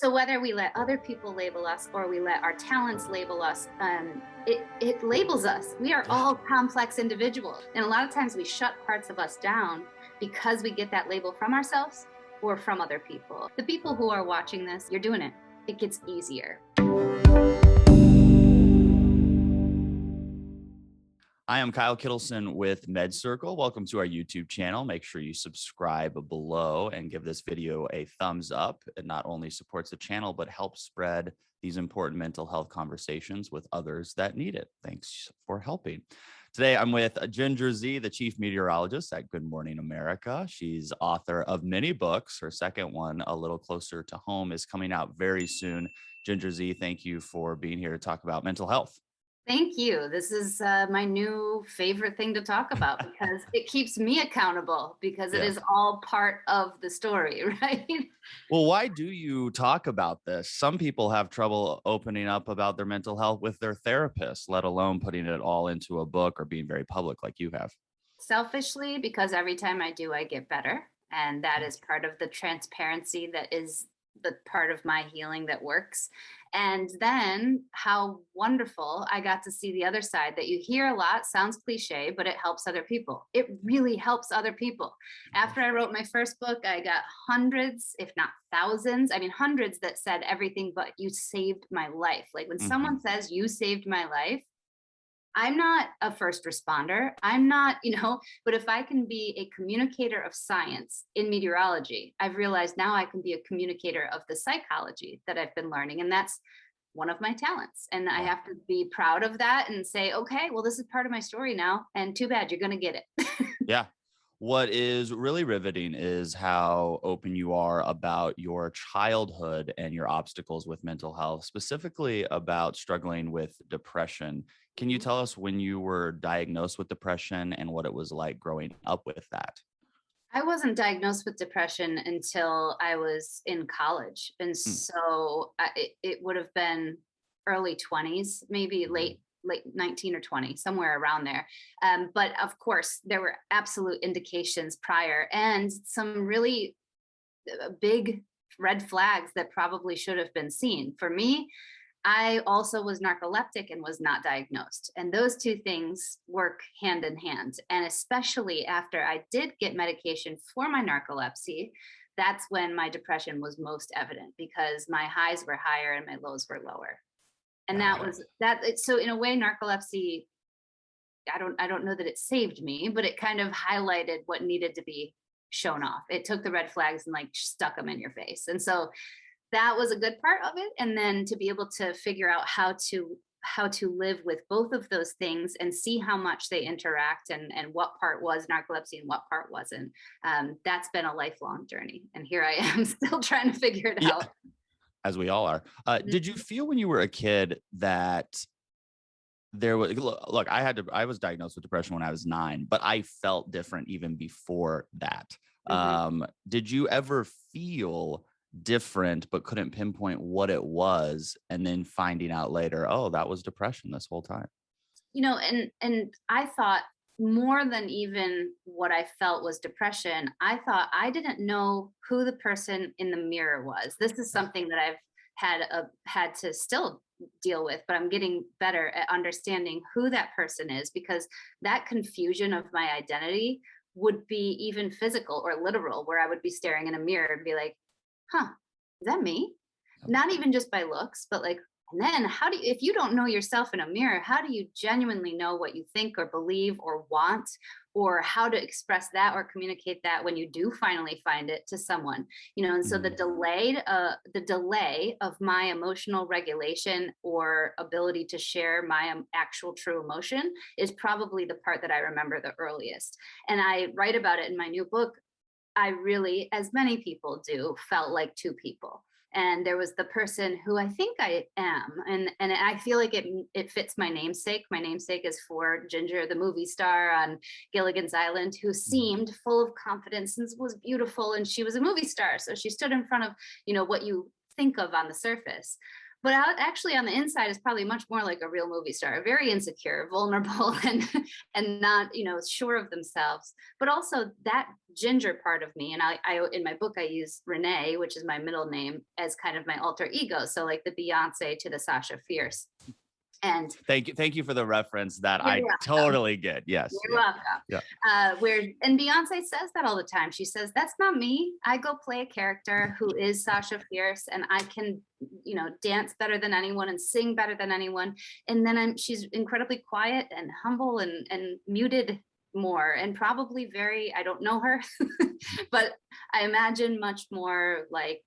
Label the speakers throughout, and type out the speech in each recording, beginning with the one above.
Speaker 1: So whether we let other people label us or we let our talents label us, it labels us. We are
Speaker 2: Yeah.
Speaker 1: all complex individuals. And a lot of times we shut parts of us down because we get that label from ourselves or from other people. The people who are watching this, you're doing it. It gets easier.
Speaker 2: I am Kyle Kittleson with MedCircle. Welcome to our YouTube channel. Make sure you subscribe below and give this video a thumbs up. It not only supports the channel, but helps spread these important mental health conversations with others that need it. Thanks for helping. Today, I'm with Ginger Z, the chief meteorologist at Good Morning America. She's author of many books. Her second one, A Little Closer to Home, is coming out very soon. Ginger Z, thank you for being here to talk about mental health.
Speaker 1: Thank you. This is my new favorite thing to talk about because it keeps me accountable because it
Speaker 2: Yes.
Speaker 1: is all part of the story, right?
Speaker 2: Well, why do you talk about this? Some people have trouble opening up about their mental health with their therapist, let alone putting it all into a book or being very public like you have.
Speaker 1: Selfishly, because every time I do, I get better. And that is part of the transparency that is the part of my healing that works. And then how wonderful I got to see the other side that you hear a lot, sounds cliche, but it helps other people. It really helps other people. After I wrote my first book, I got hundreds, if not thousands, hundreds that said everything but you saved my life. Like when
Speaker 2: Mhm.
Speaker 1: someone says you saved my life, I'm not a first responder. I'm not, but if I can be a communicator of science in meteorology, I've realized now I can be a communicator of the psychology that I've been learning. And that's one of my talents. And I
Speaker 2: Yeah.
Speaker 1: have to be proud of that and say, okay, well, this is part of my story now. And too bad you're going to get it.
Speaker 2: Yeah. What is really riveting is how open you are about your childhood and your obstacles with mental health, specifically about struggling with depression. Can you tell us when you were diagnosed with depression and what it was like growing up with that?
Speaker 1: I wasn't diagnosed with depression until I was in college. And
Speaker 2: Mm.
Speaker 1: so it would have been early 20s, maybe
Speaker 2: Mhm.
Speaker 1: late 19 or 20, somewhere around there. But of course, there were absolute indications prior and some really big red flags that probably should have been seen. For me, I also was narcoleptic and was not diagnosed. And those two things work hand in hand. And especially after I did get medication for my narcolepsy, that's when my depression was most evident because my highs were higher and my lows were lower. And that
Speaker 2: Got it.
Speaker 1: was that. So in a way, narcolepsy, I don't know that it saved me, but it kind of highlighted what needed to be shown off. It took the red flags and like stuck them in your face. And so that was a good part of it. And then to be able to figure out how to live with both of those things and see how much they interact and what part was narcolepsy and what part wasn't. That's been a lifelong journey. And here I am still trying to figure it
Speaker 2: Yeah,
Speaker 1: out.
Speaker 2: as we all are. Did you
Speaker 1: Mhm.
Speaker 2: feel when you were a kid that there was look, I was diagnosed with depression when I was 9, but I felt different even before that.
Speaker 1: Mhm.
Speaker 2: Did you ever feel different but couldn't pinpoint what it was and then finding out later, oh, that was depression this whole time?
Speaker 1: And I thought more than even what I felt was depression, I thought I didn't know who the person in the mirror was. This is
Speaker 2: Yeah.
Speaker 1: something that I've had to still deal with, but I'm getting better at understanding who that person is because that confusion of my identity would be even physical or literal, where I would be staring in a mirror and be like, huh, is that me? Not even just by looks, but like, and then how do you, if you don't know yourself in a mirror, how do you genuinely know what you think or believe or want, or how to express that or communicate that when you do finally find it to someone? And so
Speaker 2: Mhm.
Speaker 1: the delay of my emotional regulation or ability to share my actual true emotion is probably the part that I remember the earliest. And I write about it in my new book. I really, as many people do, felt like two people. And there was the person who I think I am, and I feel like it fits my namesake. My namesake is for Ginger, the movie star on Gilligan's Island, who
Speaker 2: Mhm.
Speaker 1: seemed full of confidence and was beautiful, and she was a movie star, so she stood in front of what you think of on the surface. but actually on the inside is probably much more like a real movie star, very insecure, vulnerable, and not, sure of themselves. But also that Ginger part of me, and I in my book I use Renee, which is my middle name, as kind of my alter ego. So like the Beyonce to the Sasha Fierce. And
Speaker 2: thank you for the reference that I
Speaker 1: welcome.
Speaker 2: totally get. Yes.
Speaker 1: You're welcome.
Speaker 2: Yeah.
Speaker 1: And Beyonce says that all the time. She says, that's not me. I go play a character who is Sasha Fierce, and I can, dance better than anyone and sing better than anyone. And then she's incredibly quiet and humble and muted more, and probably I don't know her, but I imagine much more like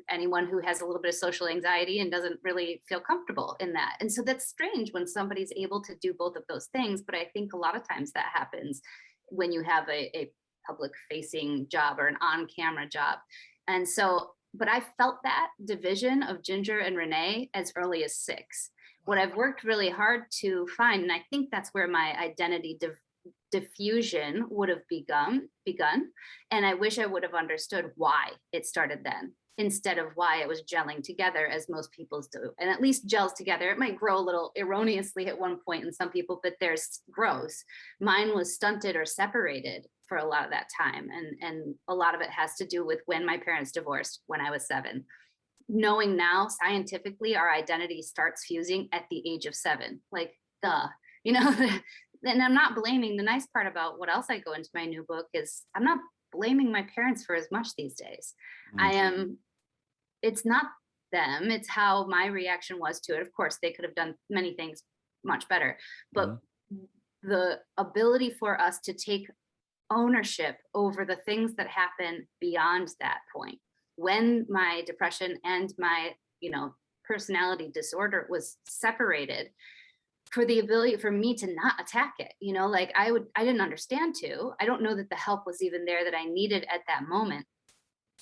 Speaker 1: anyone who has a little bit of social anxiety and doesn't really feel comfortable in that. And so that's strange when somebody's able to do both of those things. But I think a lot of times that happens when you have a public facing job or an on-camera job. And so, but I felt that division of Ginger and Renee as early as 6. What I've worked really hard to find, and I think that's where my identity diffusion would have begun. And I wish I would have understood why it started then, instead of why it was gelling together as most people's do. And at least gels together. It might grow a little erroneously at one point in some people, but there's growth. Mine was stunted or separated for a lot of that time. And a lot of it has to do with when my parents divorced when I was 7. Knowing now scientifically our identity starts fusing at the age of 7, like duh, and I'm not blaming. The nice part about what else I go into my new book is I'm not blaming my parents for as much these days. It's not them, it's how my reaction was to it. Of course, they could have done many things much better, but the ability for us to take ownership over the things that happen beyond that point, when my depression and my, personality disorder was separated, for the ability for me to not attack it, like I didn't understand I don't know that the help was even there that I needed at that moment.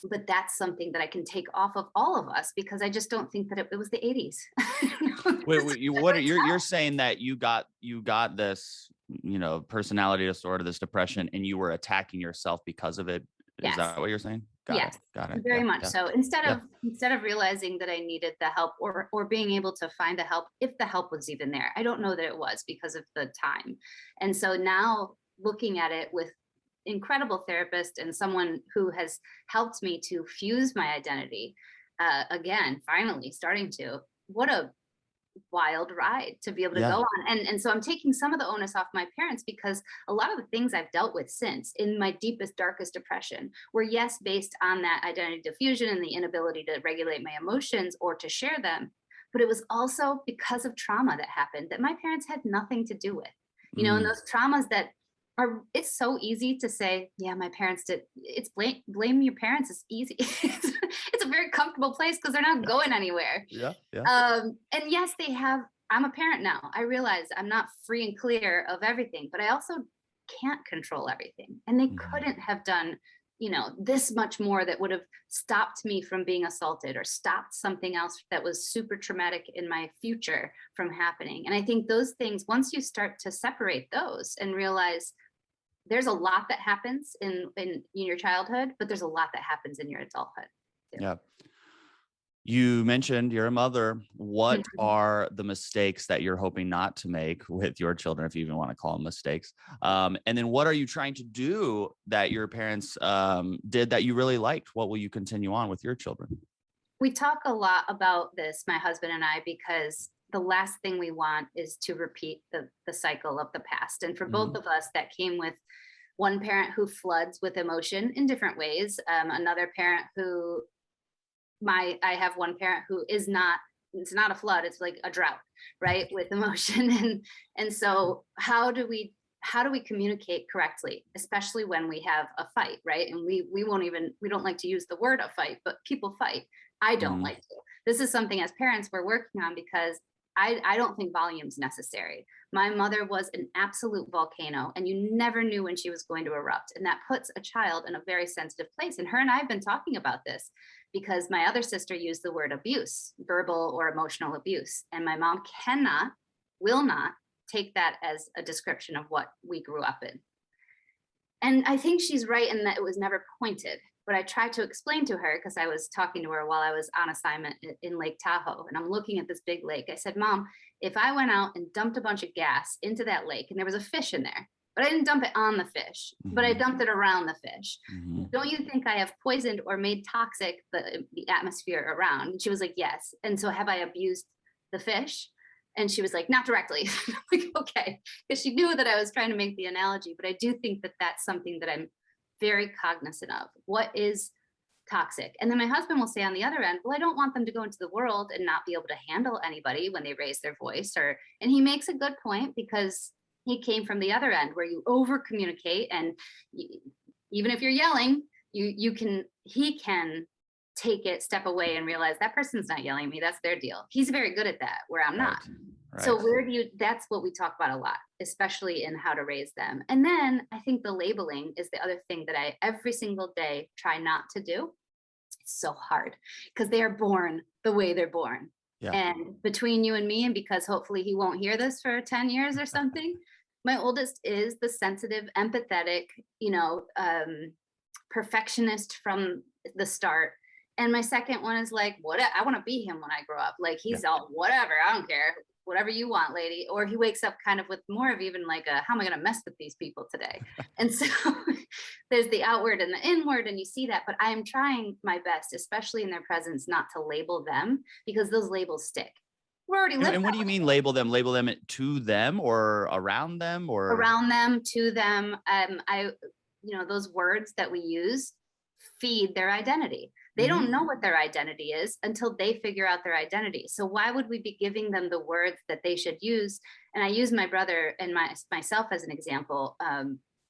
Speaker 1: But that's something that I can take off of all of us, because I just don't think that it was the 80s.
Speaker 2: Wait, you're saying that you got this, personality disorder, this depression, and you were attacking yourself because of it.
Speaker 1: Yes.
Speaker 2: Is that what you're saying?
Speaker 1: Got it. Very much so. Instead of realizing that I needed the help or being able to find the help, if the help was even there, I don't know that it was because of the time. And so now looking at it with incredible therapist and someone who has helped me to fuse my identity again, finally starting to, what a wild ride to be able to go on. And so I'm taking some of the onus off my parents, because a lot of the things I've dealt with since in my deepest, darkest depression were, yes, based on that identity diffusion and the inability to regulate my emotions or to share them. But it was also because of trauma that happened that my parents had nothing to do with, and those traumas that it's so easy to say, yeah, my parents did. It's blame your parents is easy. It's a very comfortable place because they're not going anywhere.
Speaker 2: Yeah.
Speaker 1: And yes, they have. I'm a parent now. I realize I'm not free and clear of everything, but I also can't control everything. And they couldn't have done, this much more that would have stopped me from being assaulted or stopped something else that was super traumatic in my future from happening. And I think those things, once you start to separate those and realize there's a lot that happens in your childhood, but there's a lot that happens in your adulthood too.
Speaker 2: Yeah. You mentioned you're a mother. What are the mistakes that you're hoping not to make with your children, if you even want to call them mistakes? And then what are you trying to do that your parents did that you really liked? What will you continue on with your children?
Speaker 1: We talk a lot about this, my husband and I, because the last thing we want is to repeat the cycle of the past. And for both of us, that came with one parent who floods with emotion in different ways. Another parent who I have one parent who it's not a flood, it's like a drought, right? With emotion. And so how do we communicate correctly, especially when we have a fight, right? And we don't like to use the word a fight, but people fight. I don't like to. This is something as parents we're working on, because I don't think volume's necessary. My mother was an absolute volcano, and you never knew when she was going to erupt. And that puts a child in a very sensitive place. And her and I have been talking about this, because my other sister used the word abuse, verbal or emotional abuse. And my mom will not take that as a description of what we grew up in. And I think she's right in that it was never pointed, But I tried to explain to her, because I was talking to her while I was on assignment in Lake Tahoe, and I'm looking at this big lake. I said, Mom, if I went out and dumped a bunch of gas into that lake and there was a fish in there, but I didn't dump it on the fish, but I dumped it around the fish. Don't you think I have poisoned or made toxic the atmosphere around? And she was like, yes. And so have I abused the fish? And she was like, not directly. I'm like, okay, because she knew that I was trying to make the analogy, but I do think that that's something that I'm very cognizant of. What is toxic? And then my husband will say on the other end, well, I don't want them to go into the world and not be able to handle anybody when they raise their voice. And he makes a good point, because he came from the other end where you over communicate, and even if you're yelling, he can take it, step away, and realize that person's not yelling at me. That's their deal. He's very good at that, where I'm not. Right. So that's what we talk about a lot, especially in how to raise them. And then I think the labeling is the other thing that I every single day try not to do. It's so hard because they are born the way they're born. Yeah. And between you and me, and because hopefully he won't hear this for 10 years or something, my oldest is the sensitive, empathetic, perfectionist from the start. And my second one is like, what? I want to be him when I grow up. Like, he's all, whatever, I don't care. Whatever you want, lady. Or he wakes up kind of with more of even like how am I going to mess with these people today? And so there's the outward and the inward, and you see that. But I am trying my best, especially in their presence, not to label them, because those labels stick. We're already living.
Speaker 2: And what do you mean label them? Label them to them or around them, or
Speaker 1: around them, to them? Those words that we use feed their identity. They don't know what their identity is until they figure out their identity. So why would we be giving them the words that they should use? And I use my brother and myself as an example.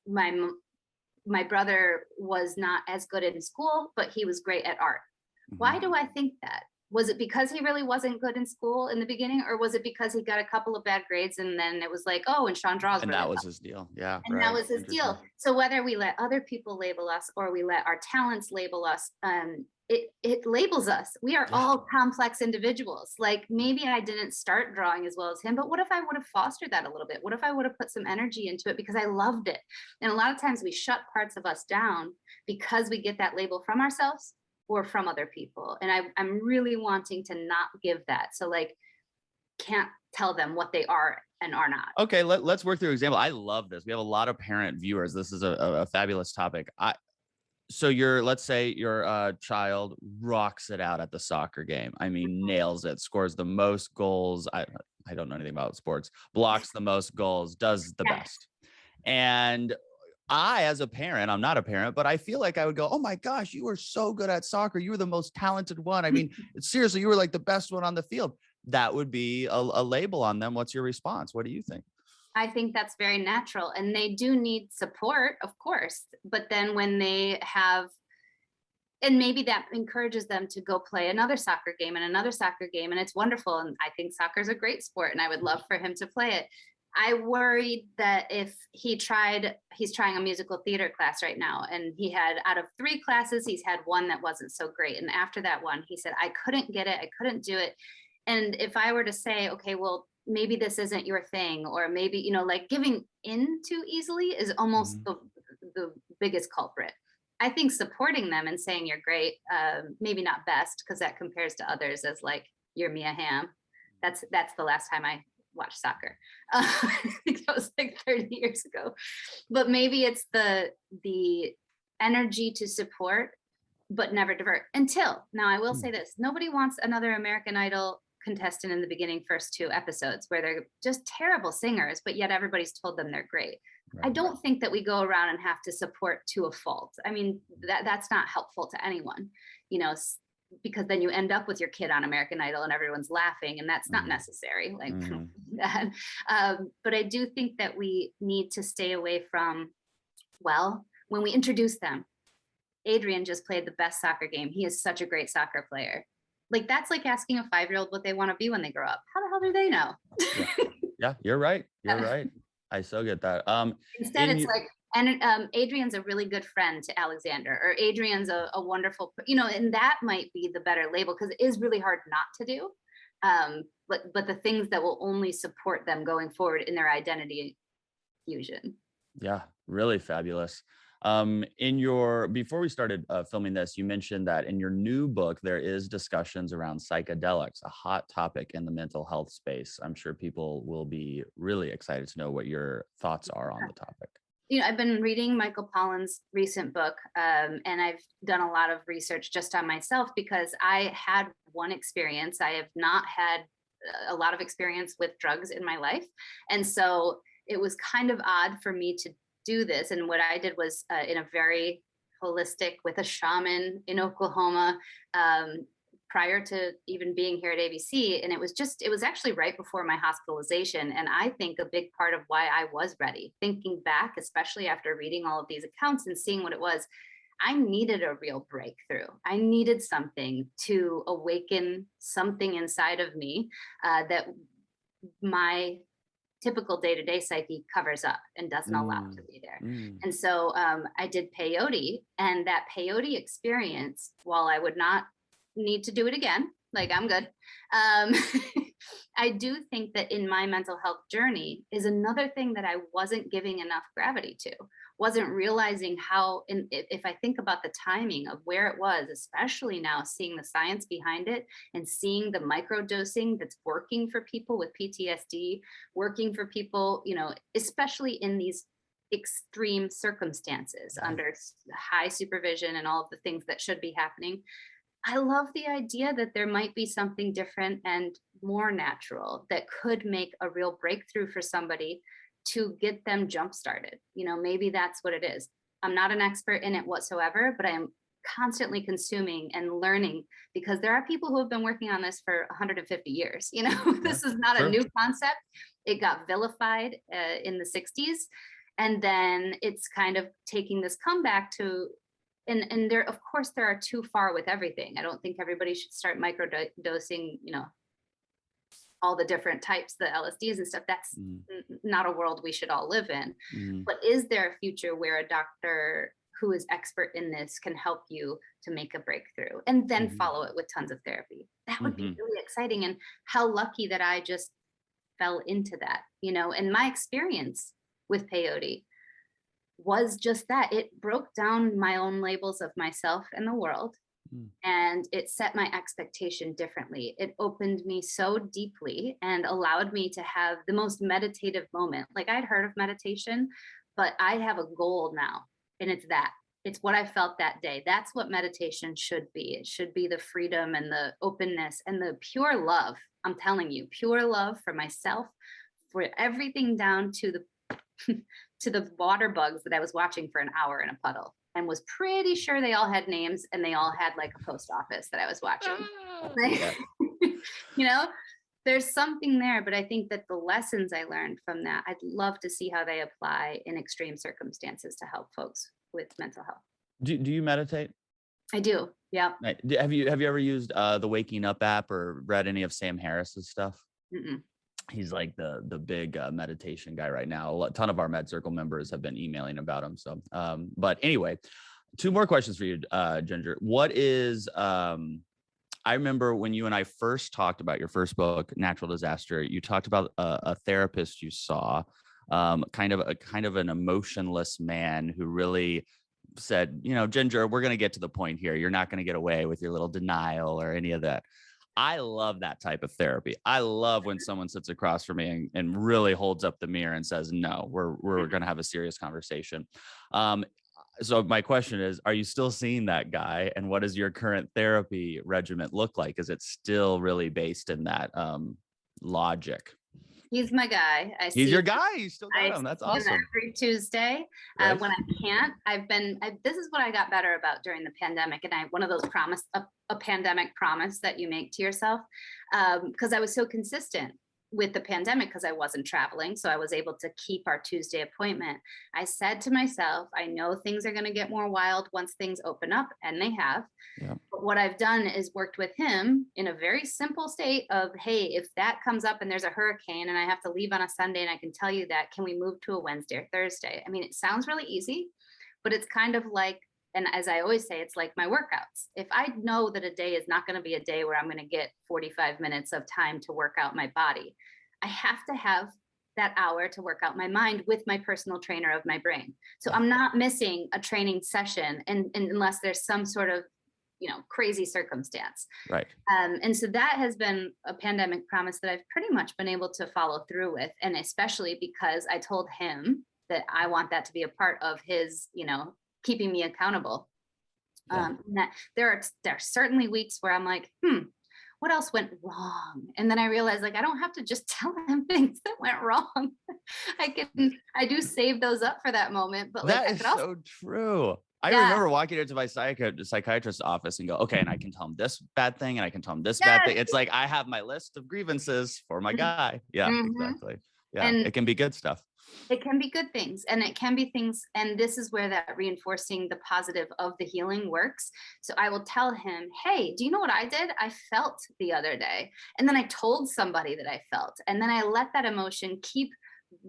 Speaker 1: My brother was not as good in school, but he was great at art. Why do I think that? Was it because he really wasn't good in school in the beginning, or was it because he got a couple of bad grades and then it was like, oh, and Sean draws
Speaker 2: and
Speaker 1: really
Speaker 2: that was his deal. Yeah.
Speaker 1: And that was his deal. So whether we let other people label us or we let our talents label us, it labels us. We are all complex individuals. Like, maybe I didn't start drawing as well as him, but what if I would have fostered that a little bit? What if I would have put some energy into it because I loved it? And a lot of times we shut parts of us down because we get that label from ourselves or from other people. And I'm really wanting to not give that. So like, can't tell them what they are and are not.
Speaker 2: Okay, let's work through an example. I love this. We have a lot of parent viewers. This is a fabulous topic. So let's say your child rocks it out at the soccer game. I mean, nails it, scores the most goals. I don't know anything about sports, blocks the most goals, does the best. And I, as a parent, I'm not a parent, but I feel like I would go, oh my gosh, you were so good at soccer. You were the most talented one. I mean, seriously, you were like the best one on the field. That would be a label on them. What's your response? What do you think?
Speaker 1: I think that's very natural, and they do need support, of course. But then when they have, and maybe that encourages them to go play another soccer game and another soccer game, and it's wonderful. And I think soccer is a great sport, and I would love for him to play it. I worried that if he's trying a musical theater class right now, and he had, out of 3 classes, he's had one that wasn't so great. And after that one, he said, I couldn't get it. I couldn't do it. And if I were to say, okay, well, maybe this isn't your thing, or maybe, like giving in too easily is almost the biggest culprit. I think supporting them and saying you're great, maybe not best, because that compares to others as like, you're Mia Hamm. That's the last time I watched soccer. I think that was like 30 years ago. But maybe it's the energy to support, but never divert. Until now, I will say this: nobody wants another American Idol contestant in the beginning first 2 episodes where they're just terrible singers, but yet everybody's told them they're great. Right. I don't think that we go around and have to support to a fault. I mean, that's not helpful to anyone, because then you end up with your kid on American Idol and everyone's laughing, and that's not necessary. Like that. But I do think that we need to stay away from, when we introduce them, Adrian just played the best soccer game. He is such a great soccer player. Like, that's like asking a 5-year-old what they want to be when they grow up. How the hell do they know?
Speaker 2: Yeah, you're right. You're right. I so get that.
Speaker 1: Instead, it's like, and Adrian's a really good friend to Alexander, or Adrian's a wonderful, and that might be the better label, because it is really hard not to do. But the things that will only support them going forward in their identity fusion.
Speaker 2: Yeah, really fabulous. Before we started filming this, you mentioned that in your new book, there is discussions around psychedelics, a hot topic in the mental health space. I'm sure people will be really excited to know what your thoughts are on the topic.
Speaker 1: I've been reading Michael Pollan's recent book, and I've done a lot of research just on myself because I had one experience. I have not had a lot of experience with drugs in my life. And so it was kind of odd for me to do this. And what I did was in a very holistic with a shaman in Oklahoma, prior to even being here at ABC. And it was actually right before my hospitalization. And I think a big part of why I was ready, thinking back, especially after reading all of these accounts and seeing what it was, I needed a real breakthrough. I needed something to awaken something inside of me that my typical day-to-day psyche covers up and doesn't allow to be there. And so I did peyote, and that peyote experience, while I would not need to do it again, like I'm good, I do think that in my mental health journey is another thing that I wasn't giving enough gravity to, wasn't realizing how, if I think about the timing of where it was, especially now seeing the science behind it and seeing the microdosing that's working for people with PTSD, working for people, especially in these extreme circumstances under high supervision and all of the things that should be happening. I love the idea that there might be something different and more natural that could make a real breakthrough for somebody to get them jump started. Maybe that's what it is. I'm not an expert in it whatsoever, but I am constantly consuming and learning because there are people who have been working on this for 150 years. This is not a new concept. It got vilified in the 60s. And then it's kind of taking this comeback to, and there, of course, there are too far with everything. I don't think everybody should start microdosing, all the different types, the LSDs and stuff. That's not a world we should all live in. But is there a future where a doctor who is expert in this can help you to make a breakthrough and then follow it with tons of therapy? That would be really exciting. And how lucky that I just fell into that, and my experience with peyote was just that. It broke down my own labels of myself and the world. And it set my expectation differently. It opened me so deeply and allowed me to have the most meditative moment. Like, I'd heard of meditation, but I have a goal now. And it's what I felt that day. That's what meditation should be. It should be the freedom and the openness and the pure love. I'm telling you, pure love for myself, for everything down to the to the water bugs that I was watching for an hour in a puddle, and was pretty sure they all had names and they all had like a post office that I was watching. There's something there, but I think that the lessons I learned from that, I'd love to see how they apply in extreme circumstances to help folks with mental health.
Speaker 2: Do you meditate?
Speaker 1: I do. Yeah.
Speaker 2: Have you ever used the Waking Up app or read any of Sam Harris's stuff?
Speaker 1: Mm-mm.
Speaker 2: He's like the big meditation guy right now. A ton of our MedCircle members have been emailing about him. So, but anyway, two more questions for you, Ginger. What is, I remember when you and I first talked about your first book, Natural Disaster, you talked about a therapist you saw, kind of an emotionless man who really said, Ginger, we're going to get to the point here. You're not going to get away with your little denial or any of that. I love that type of therapy. I love when someone sits across from me and really holds up the mirror and says, no, we're going to have a serious conversation. So my question is, are you still seeing that guy? And what does your current therapy regimen look like? Is it still really based in that logic?
Speaker 1: He's my guy.
Speaker 2: He's your guy. You still got him. That's awesome.
Speaker 1: Every Tuesday, right. When I can't, this is what I got better about during the pandemic. And one of those a pandemic promise that you make to yourself, because I was so consistent with the pandemic because I wasn't traveling. So I was able to keep our Tuesday appointment. I said to myself, I know things are going to get more wild once things open up, and they have. Yeah. But what I've done is worked with him in a very simple state of, hey, if that comes up and there's a hurricane and I have to leave on a Sunday and I can tell you that, can we move to a Wednesday or Thursday? I mean, it sounds really easy, but it's kind of like, and as I always say, it's like my workouts. If I know that a day is not going to be a day where I'm going to get 45 minutes of time to work out my body, I have to have that hour to work out my mind with my personal trainer of my brain. So I'm not missing a training session and unless there's some sort of, crazy circumstance.
Speaker 2: Right.
Speaker 1: And so that has been a pandemic promise that I've pretty much been able to follow through with. And especially because I told him that I want that to be a part of his, keeping me accountable.
Speaker 2: Yeah.
Speaker 1: That there are certainly weeks where I'm like, what else went wrong? And then I realized, like, I don't have to just tell him things that went wrong. I do save those up for that moment, but like,
Speaker 2: That
Speaker 1: I
Speaker 2: is
Speaker 1: could also,
Speaker 2: so true. I
Speaker 1: yeah,
Speaker 2: remember walking into my psychiatrist's office and go, okay, and I can tell him this bad thing and I can tell him this bad
Speaker 1: yes.
Speaker 2: thing. It's like I have my list of grievances for my guy. Yeah,
Speaker 1: Mhm.
Speaker 2: exactly. Yeah,
Speaker 1: And
Speaker 2: it can be good stuff.
Speaker 1: it can be good things and it can be things. And this is where that reinforcing the positive of the healing works. So I will tell him, hey, do you know what I did? I felt the other day. And then I told somebody that I felt. And then I let that emotion keep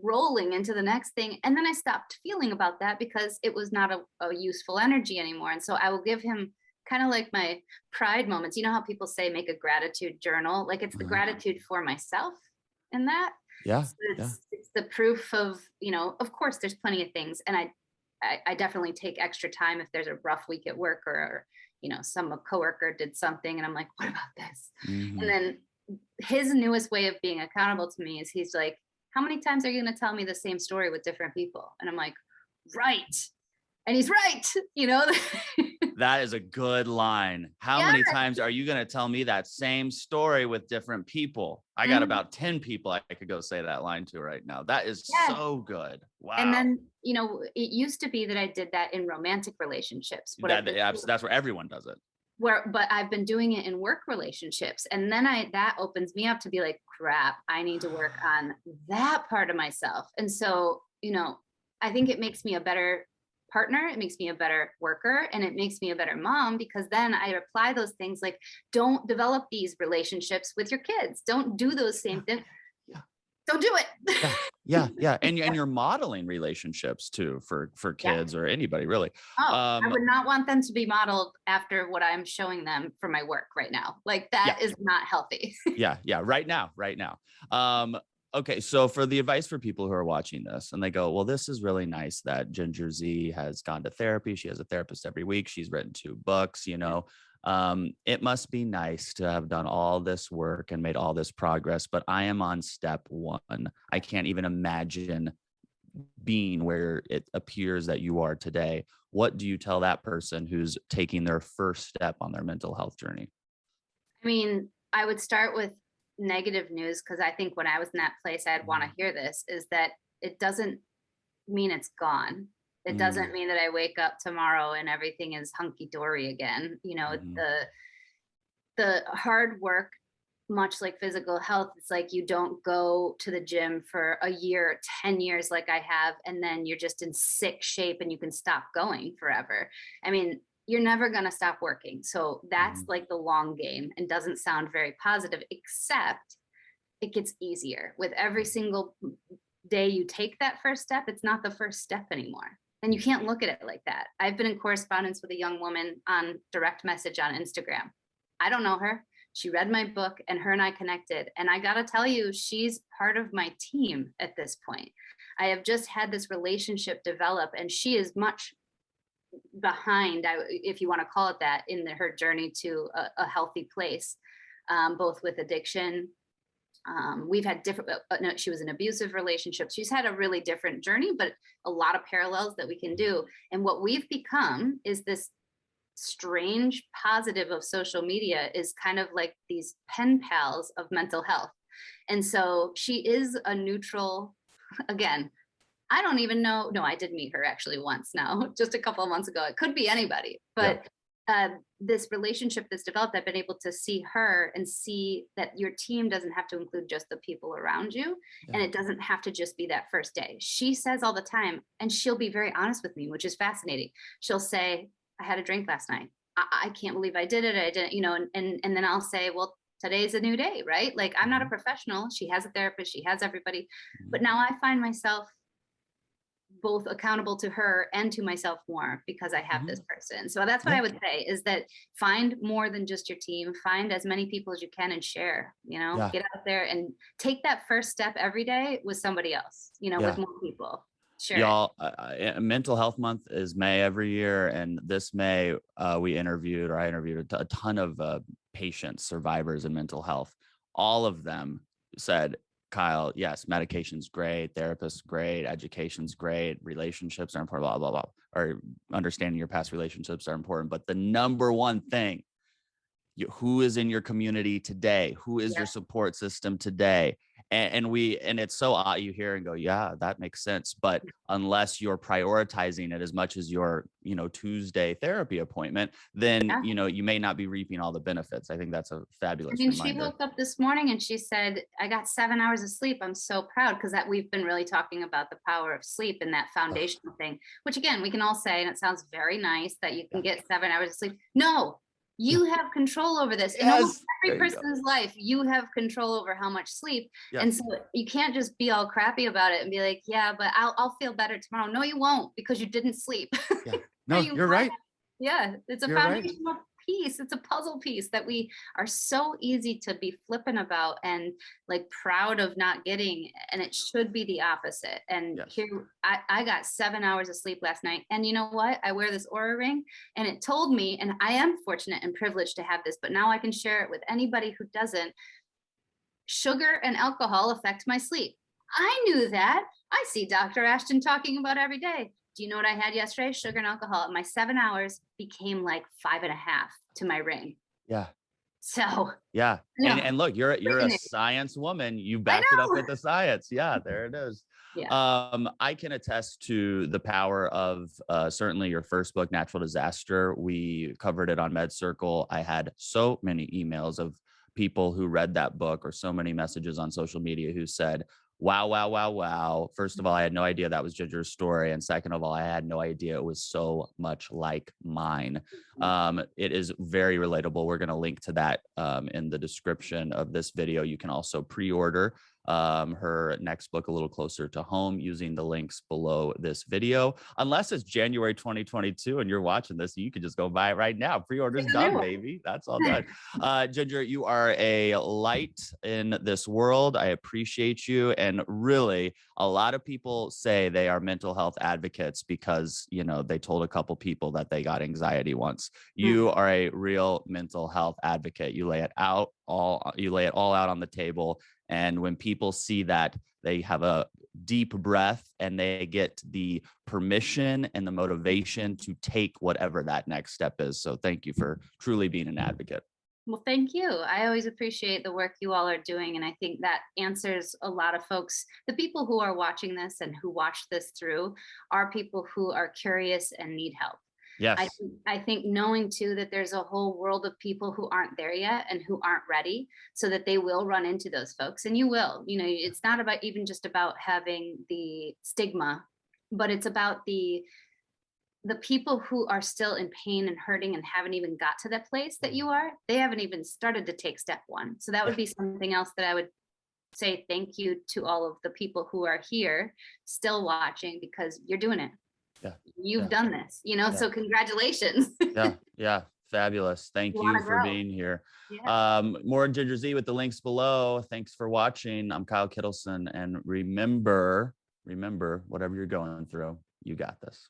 Speaker 1: rolling into the next thing. And then I stopped feeling about that because it was not a useful energy anymore. And so I will give him kind of like my pride moments. You know how people say make a gratitude journal? Like it's the gratitude for myself in that.
Speaker 2: Yeah.
Speaker 1: So
Speaker 2: Yeah.
Speaker 1: it's the proof of, of course there's plenty of things. And I definitely take extra time if there's a rough week at work or some coworker did something and I'm like, what about this?
Speaker 2: Mhm.
Speaker 1: And then his newest way of being accountable to me is he's like, how many times are you going to tell me the same story with different people? And I'm like, right. And he's right.
Speaker 2: That is a good line. How
Speaker 1: Yeah.
Speaker 2: many times are you going to tell me that same story with different people? I got about 10 people I could go say that line to right now. That is
Speaker 1: Yeah.
Speaker 2: so good. Wow.
Speaker 1: And then, it used to be that I did that in romantic relationships.
Speaker 2: That's where everyone does it.
Speaker 1: But I've been doing it in work relationships. And then that opens me up to be like, crap, I need to work on that part of myself. And so, I think it makes me a better partner. It makes me a better worker and it makes me a better mom because then I apply those things like don't develop these relationships with your kids. Don't do those same things.
Speaker 2: Yeah.
Speaker 1: Don't do it.
Speaker 2: Yeah. And you're modeling relationships too for kids or anybody really.
Speaker 1: I would not want them to be modeled after what I'm showing them for my work right now. Like that is not healthy.
Speaker 2: Yeah. Right now. Okay. So for the advice for people who are watching this and they go, well, this is really nice that Ginger Z has gone to therapy. She has a therapist every week. She's written 2 books, it must be nice to have done all this work and made all this progress, but I am on step 1. I can't even imagine being where it appears that you are today. What do you tell that person who's taking their first step on their mental health journey?
Speaker 1: I mean, I would start with negative news because I think when I was in that place, I'd want to hear this is that it doesn't mean it's gone. It doesn't mean that I wake up tomorrow and everything is hunky-dory again. The hard work, much like physical health, it's like you don't go to the gym for a year, 10 years like I have, and then you're just in sick shape and you can stop going forever. I mean, you're never going to stop working. So that's like the long game and doesn't sound very positive, except it gets easier with every single day you take that first step. It's not the first step anymore. And you can't look at it like that. I've been in correspondence with a young woman on direct message on Instagram. I don't know her. She read my book and her and I connected. And I got to tell you, she's part of my team at this point. I have just had this relationship develop and she is much behind, if you want to call it that, in her journey to a healthy place, both with addiction. We've had different, no, she was in an abusive relationship. She's had a really different journey, but a lot of parallels that we can do. And what we've become is this strange positive of social media is kind of like these pen pals of mental health. And so she is a neutral, again, I don't even know. No, I did meet her actually once now, just a couple of months ago. It could be anybody, but this relationship that's developed, I've been able to see her and see that your team doesn't have to include just the people around you. Yeah. And it doesn't have to just be that first day. She says all the time, and she'll be very honest with me, which is fascinating. She'll say, I had a drink last night. I can't believe I did it. I didn't, and then I'll say, well, today's a new day, right? Like I'm not a professional. She has a therapist, she has everybody. But now I find myself both accountable to her and to myself more because I have this
Speaker 2: Mhm.
Speaker 1: person. So that's what
Speaker 2: Yeah.
Speaker 1: I would say is that find more than just your team, find as many people as you can and share,
Speaker 2: Yeah.
Speaker 1: get out there and take that first step every day with somebody else, with
Speaker 2: Yeah.
Speaker 1: more people. Share it.
Speaker 2: Y'all, Mental Health Month is May every year, and this May I interviewed a ton of patients, survivors in mental health. All of them said, "Kyle, yes, medication's great, therapists great, education's great, relationships are important, blah blah blah, or understanding your past relationships are important, but the number one thing, who is in your community today, who is
Speaker 1: Yeah.
Speaker 2: your support system today." And it's so odd, you hear and go, yeah, that makes sense, but unless you're prioritizing it as much as your Tuesday therapy appointment, then
Speaker 1: Yeah.
Speaker 2: you may not be reaping all the benefits. I think that's a
Speaker 1: I
Speaker 2: fabulous
Speaker 1: mean, she
Speaker 2: reminder.
Speaker 1: woke up this morning and she said, I got 7 hours of sleep. I'm so proud because that we've been really talking about the power of sleep and that
Speaker 2: Ugh,
Speaker 1: foundational thing, which again, we can all say, and it sounds very nice that you
Speaker 2: yeah,
Speaker 1: can get 7 hours of sleep. No,
Speaker 2: yeah,
Speaker 1: you have control over this. In almost
Speaker 2: yes,
Speaker 1: every
Speaker 2: there you go.
Speaker 1: person's life, you have control over how much sleep.
Speaker 2: Yeah,
Speaker 1: And so you can't just be all crappy about it and be like, yeah, but I'll feel better tomorrow. No, you won't because you didn't sleep.
Speaker 2: yeah,
Speaker 1: So
Speaker 2: no,
Speaker 1: you
Speaker 2: you're
Speaker 1: have
Speaker 2: right,
Speaker 1: yeah, it's a
Speaker 2: you're right.
Speaker 1: foundational piece. It's a puzzle piece that we are so easy to be flippant about and like proud of not getting. And it should be the opposite. And
Speaker 2: Yes.
Speaker 1: here, I got 7 hours of sleep last night. And you know what? I wear this Aura ring and it told me, and I am fortunate and privileged to have this, but now I can share it with anybody who doesn't. Sugar and alcohol affect my sleep. I knew that. I see Dr. Ashton talking about every day. Do you know what I had yesterday? Sugar and alcohol. My 7 hours became like 5.5 to my ring.
Speaker 2: Yeah.
Speaker 1: So,
Speaker 2: Yeah.
Speaker 1: no,
Speaker 2: And look, you're a
Speaker 1: freaking it.
Speaker 2: science woman. You
Speaker 1: I
Speaker 2: backed it up
Speaker 1: know.
Speaker 2: with the science. Yeah, there it is.
Speaker 1: Yeah.
Speaker 2: I can attest to the power of certainly your first book, Natural Disaster. We covered it on MedCircle. I had so many emails of people who read that book, or so many messages on social media who said, wow, wow, wow, wow. First of all, I had no idea that was Ginger's story. And second of all, I had no idea it was so much like mine. It is very relatable. We're going to link to that in the description of this video. You can also pre-order her next book a little closer to home using the links below this video. Unless it's January 2022 and you're watching this, you can just go buy it right now. Pre-order's
Speaker 1: It's a new
Speaker 2: done,
Speaker 1: one.
Speaker 2: baby. That's all done. Ginger, you are a light in this world. I appreciate you. And really, a lot of people say they are mental health advocates because, they told a couple people that they got anxiety once. You are a real mental health advocate. You lay it all out on the table. And when people see that, they have a deep breath and they get the permission and the motivation to take whatever that next step is. So thank you for truly being an advocate.
Speaker 1: Well, thank you. I always appreciate the work you all are doing. And I think that answers a lot of folks. The people who are watching this and who watch this through are people who are curious and need help.
Speaker 2: Yes.
Speaker 1: I think knowing too that there's a whole world of people who aren't there yet and who aren't ready, so that they will run into those folks, and you will. It's not about even just about having the stigma, but it's about the people who are still in pain and hurting and haven't even got to that place that you are. They haven't even started to take step one. So that
Speaker 2: Yeah.
Speaker 1: would be something else that I would say thank you to all of the people who are here still watching, because you're doing it.
Speaker 2: Yeah.
Speaker 1: You've
Speaker 2: Yeah.
Speaker 1: done this,
Speaker 2: Yeah.
Speaker 1: so congratulations.
Speaker 2: Yeah. Yeah. Fabulous. Thank
Speaker 1: You want
Speaker 2: you
Speaker 1: to
Speaker 2: for
Speaker 1: grow.
Speaker 2: being here.
Speaker 1: Yeah.
Speaker 2: More Ginger Z with the links below. Thanks for watching. I'm Kyle Kittleson. And remember, whatever you're going through, you got this.